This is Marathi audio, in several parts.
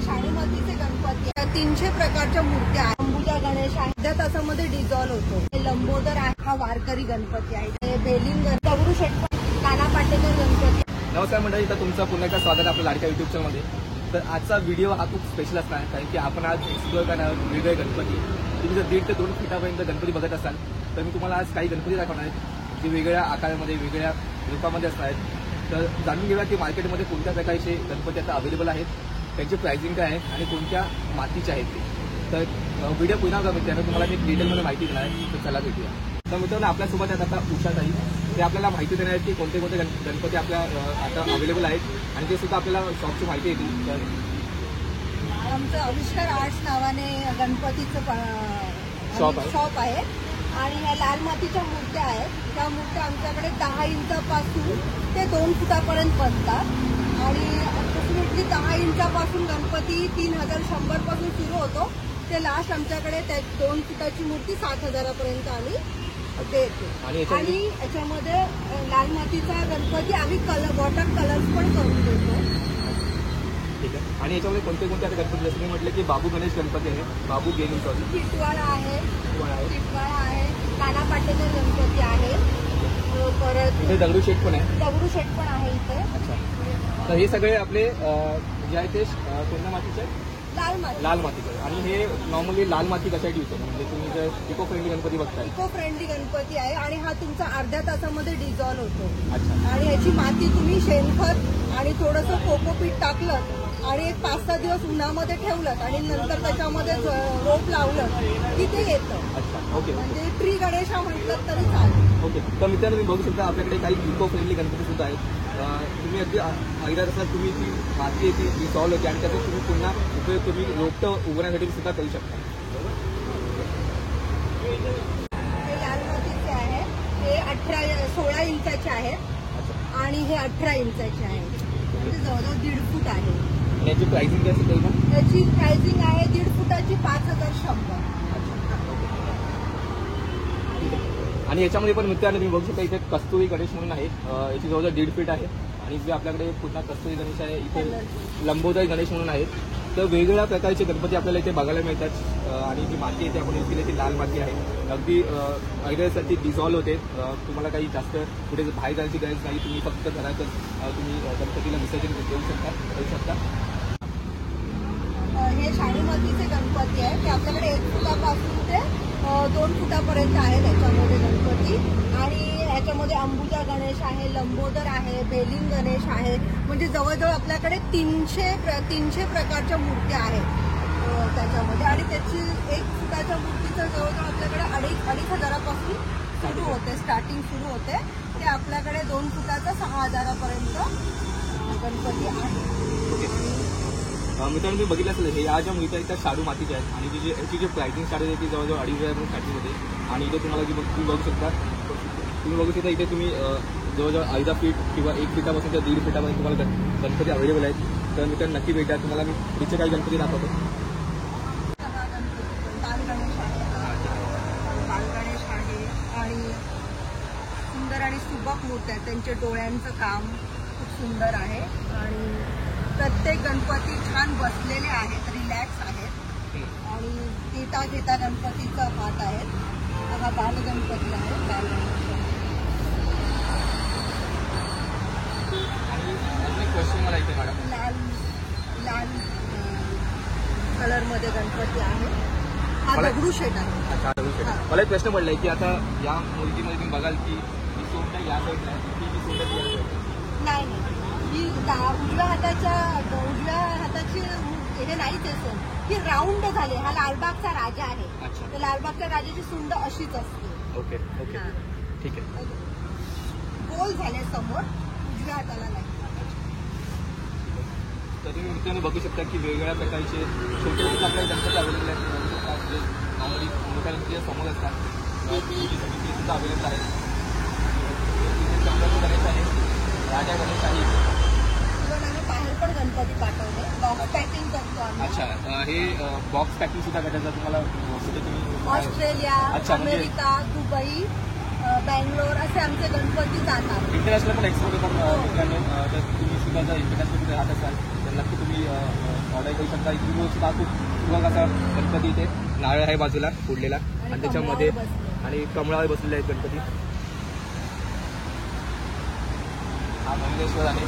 शाडूमातीचे गणपती 300 प्रकारच्या मूर्त्या आहेत. अंबुजा गणेश आहे, अर्ध्या तासामध्ये डिझॉल्व होतो. लंबोदर आहे, हा वारकरी गणपती आहे. बेलिंग दगडूशेठ काना पाटेकर गणपती. नमस्कार मंडळी, तर तुमचं पुन्हा एकदा स्वागत आहे आपल्या लाडक्या युट्यूब चॅनलमध्ये. तर आजचा व्हिडिओ हा खूप स्पेशल असणार आहे, कारण की आपण आज एक्सप्लोर करणार आहोत वेगळे गणपती. तुम्ही जर 1.5 ते 2 फुटापर्यंत गणपती बघत असाल तर मी तुम्हाला आज काही गणपती दाखवणार आहेत जे वेगवेगळ्या आकारामध्ये वेगवेगळ्या रूपामध्ये असणार आहेत. तर जाणून घेऊया की मार्केटमध्ये कोणत्या प्रकारचे गणपती आता अवेलेबल आहेत, त्यांची प्राइसिंग काय आहे आणि कोणत्या मातीचे आहेत ते. तर व्हिडिओ पुन्हा बघा मित्रांनो, तुम्हाला एक डिटेलमध्ये माहिती देणार आहे. तर चला भेटूया. तर मित्रांनो, आपल्यासोबत आहेत आता उषाताई. ते आपल्याला माहिती देणार आहेत की कोणते कोणते गणपती आपल्या आता अवेलेबल आहेत आणि ते सुद्धा आपल्याला शॉपची माहिती येतील. तर आमचं आविष्कार आर्ट्स नावाने गणपतीचं शॉप आहे आणि ह्या लाल मातीच्या मूर्त्या आहेत. त्या मूर्त्या आमच्याकडे 10 इंचापासून ते 2 फुटापर्यंत बनतात आणि अप्रॉक्सिमेटली 10 इंचापासून गणपती 3100 पासून सुरू होतो ते लास्ट आमच्याकडे 2 फुटाची मूर्ती 7000 पर्यंत आम्ही देतो. आणि याच्यामध्ये लाल मातीचा गणपती आम्ही वॉटर कलर्स पण करून देतो. ठीक आहे. आणि याच्यामध्ये कोणते कोणते आता गणपती, जसं मी म्हटलं की बाबू गणेश गणपती आहे, बाबू गेमिंग टिटवाळा आहे, काना पाटेकर गणपती आहे, परत इथे दगडूशेठ पण आहे. दगडूशेठ पण आहे इथे. अच्छा, तर हे सगळे आपले जे आहे ते कोणत्या मातीचे आहेत? लाल मातीचे. आणि हे नॉर्मली लाल माती कशासाठी यूज होतं, म्हणजे तुम्ही जर इको फ्रेंडली गणपती बघताय? इको फ्रेंडली गणपती आहे आणि हा तुमचा अर्ध्या तासामध्ये डिझॉल्व होतो. अच्छा. आणि याची माती तुम्ही शेणखत आणि थोडंसं कोकोपीट टाकलं आणि एक 5-6 दिवस उन्हामध्ये ठेवलं आणि नंतर त्याच्यामध्ये रोप लावलं की ते येतं. अच्छा, ओके. म्हणजे ट्री गणेशा म्हटलं तरी चालेल. ओके. तर मित्रांनो, तुम्ही बघू शकता आपल्याकडे काही इको फ्रेंडली गणपती सुद्धा आहेत. तुम्ही अगदी अर्ध्या तासात तुम्ही ती माती ती डिसॉल्व होते आणि त्याचा तुम्ही पुन्हा उपयोग तुम्ही रोपटं उगवण्यासाठी सुद्धा करू शकता. हे लाल मातीचे आहे, हे 16 इंचाचे आहेत आणि हे 18 इंचाचे आहेत. म्हणजे जवळजवळ 1.5 फूट आहे. याची प्राइसिंग काय असेल का? याची प्राइसिंग आहे 1.5 फुटाची 5100. आणि याच्यामध्ये पण मित्रांनो तुम्ही बघू शकता इथे कस्तुरी गणेश म्हणून आहे. याची जवळजवळ 1.5 फीट आहे. आणि जे आपल्याकडे पुन्हा कस्तुरी गणेश आहे, इथे लंबोदर गणेश म्हणून आहेत. तर वेगवेगळ्या प्रकारचे गणपती आपल्याला इथे बघायला मिळतात. आणि जी माती येते आपण यूज केली ती लाल माती आहे. अगदी अर्ध्यासाठी डिझॉल्व होते. तुम्हाला काही जास्त कुठे बाहेर जायची गरज नाही. तुम्ही फक्त घरातच तुम्ही गणपतीला विसर्जन करू शकता. हे शाडूमातीचे गणपती आहे, ते आपल्याकडे 1 फुटापासून ते 2 फुटापर्यंत आहे त्याच्यामध्ये गणपती. आणि ह्याच्यामध्ये अंबुजा गणेश आहे, लंबोदर आहे, बेलिंग गणेश आहे. म्हणजे जवळजवळ आपल्याकडे 300 प्रकारच्या मूर्त्या आहेत त्याच्यामध्ये. आणि त्याची 1 फुटाच्या मूर्तीचं जवळजवळ आपल्याकडे 2,500 पासून सुरू होते, स्टार्टिंग सुरू होते. ते आपल्याकडे 2 फुटाचा 6000 पर्यंत गणपती आहे. मित्रांनो, तुम्ही बघितलं असेल हे या ज्या मूर्त्या आहेत त्या शाडू मातीच्या आहेत आणि याची जी प्राइसिंग स्टार्ट आहे ती जवळजवळ 2,500 स्टार्टिंग होते. आणि इथे तुम्हाला तुम्ही बघू शकता इथे तुम्ही जवळजवळ 1/2 फीट किंवा 1 फीटापासून ते 1.5 फीटापर्यंत तुम्हाला गणपती अवेलेबल आहेत. तर मित्रांनो, नक्की भेटा. तुम्हाला मी पुढचे काही गणपती दाखवतो. बाल गणेश आहे आणि सुंदर आणि सुबक मूर्त्या आहेत. त्यांचे डोळ्यांचं काम खूप सुंदर आहे आणि प्रत्येक गणपती छान बसलेले आहेत, रिलॅक्स आहेत. आणि घेता गणपतीचा हात आहे. हा बाल गणपती आहे. बाल गणपती मला इथे मॅडम लाल कलरमध्ये गणपती आहे. हा दगडूशेठ आहे. अच्छा, दगडूशेठ. मला एक प्रश्न पडलाय की आता या मूर्तीमध्ये तुम्ही बघाल की ही सोंड या साईडला आहे, ती सोंड नाही, ही उजव्या हाताची हे नाही ते सोंड, ही राऊंड झाली. हा लालबागचा राजा आहे. तर लालबागच्या राजाची सुंड अशीच असते. ओके ओके, ठीक आहे. गोल झाले समोर, उजव्या हाताला नाही. तर तुम्ही मित्रांनो बघू शकता की वेगवेगळ्या प्रकारचे छोटे छोटे आपल्याला गणपती अवेलेबल आहेत. जे नॉर्मली मोठ्या गणपतीच्या समोर असतात ती सुद्धा अवेलेबल आहे. शंभर गणेश आहे, राजा गणेश आहे. आम्ही बाहेर पण गणपती पाठवले, बॉक्स पॅकिंग करतो आम्ही. अच्छा, हे बॉक्स पॅकिंग सुद्धा करायचं तुम्हाला कुठे तुम्ही ऑस्ट्रेलिया, अमेरिका, दुबई, बँगलोर असे आमचे गणपती जातात. इंटरनॅशनल पण एक्सपोर्ट करतात. तर तुम्ही सुद्धा जर इंटरनॅशनल कुठे राहत असाल तर नक्की तुम्ही ऑर्डर करू शकता. इथे सुद्धा खूप सुबक असा गणपती इथे नारळ आहे बाजूला फोडलेला आणि त्याच्यामध्ये आणि कमळावर बसलेले आहेत गणपती. हा मंगेश्वर आहे.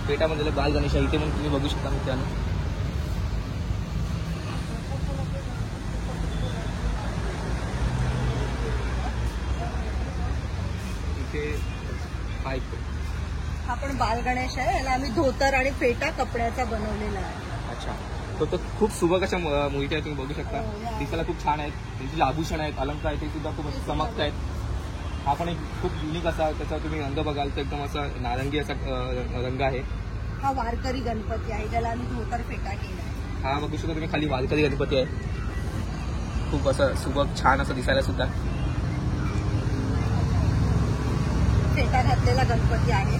पेटामध्ये बाल गणेश आहे. इथे पण तुम्ही बघू शकता मित्रांनो. इथे हा पण बाल गणेश आहे. याला आम्ही धोतर आणि फेटा कपड्याचा बनवलेला आहे. अच्छा. तो खूप सुबक अशा मूर्ती आहेत, तुम्ही बघू शकता. दिसायला खूप छान आहेत. त्यांची जे आभूषण आहेत, अलंकार आहेत, ते सुद्धा खूप चमकत आहेत. हा पण एक खूप युनिक असा त्याचा तुम्ही रंग बघाल तर एकदम असा नारंगी असा रंग आहे. हा वारकरी गणपती आहे, त्याला आम्ही धोतर फेटा केला आहे. हा बघू शकता तुम्ही खाली वारकरी गणपती आहे. खूप असं सुबक छान असं दिसायला सुद्धा. फेटा घातलेला गणपती आहे.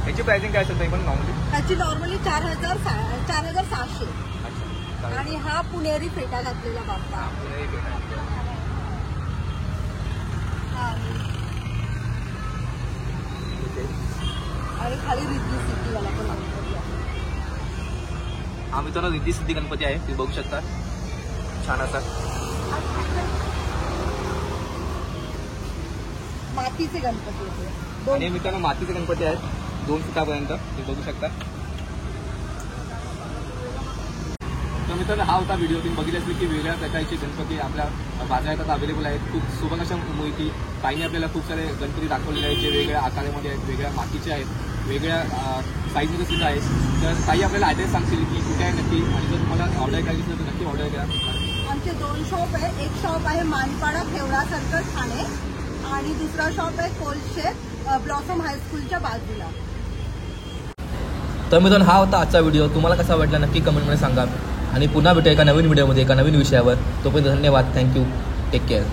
याची प्राइसिंग काय असेल पण नॉर्मली? त्याची नॉर्मली 4,600. आणि हा पुणेरी फेटा घातलेला बाप्पा. आणि खाली रिद्धी सिद्धीवाला पण गणपती आहे. हा मित्रांनो रिद्धी सिद्धी गणपती आहे, तुम्ही बघू शकता. छान असा मातीचे गणपती होते. आणि मित्रांनो मातीचे गणपती आहेत 2 फुटापर्यंत, तुम्ही बघू शकता. तर मित्रांनो हा होता व्हिडिओ. तुम्ही बघितले असेल की वेगळ्या प्रकारचे गणपती आपल्या बाजारात आता अवेलेबल आहेत. खूप सुबक अशा मूर्ती. काही आपल्याला खूप सारे गणपती दाखवलेले आहेत जे वेगळ्या आकारामध्ये आहेत, वेगळ्या मातीचे आहेत, वेगळ्या साईजमध्ये सुद्धा आहेत. तर काही आपल्याला ॲड्रेस सांगतील की कुठे आहे नक्की, आणि जर तुम्हाला ऑर्डर करायची असेल तर नक्की ऑर्डर करा. आमचे 2 शॉप आहे. एक शॉप आहे मानपाडा खेवडा सर्कल ठाणे आणि दुसरा शॉप आहे कोलशेत ब्लॉसम हायस्कूलच्या बाजूला. तर मित्रांनो हा होता आजचा व्हिडिओ. तुम्हाला कसा वाटला नक्की कमेंटमध्ये सांगा. आणि पुन्हा भेटूया एका नवीन व्हिडिओमध्ये एका नवीन विषयावर. तोपर्यंत धन्यवाद. थँक्यू. Take care.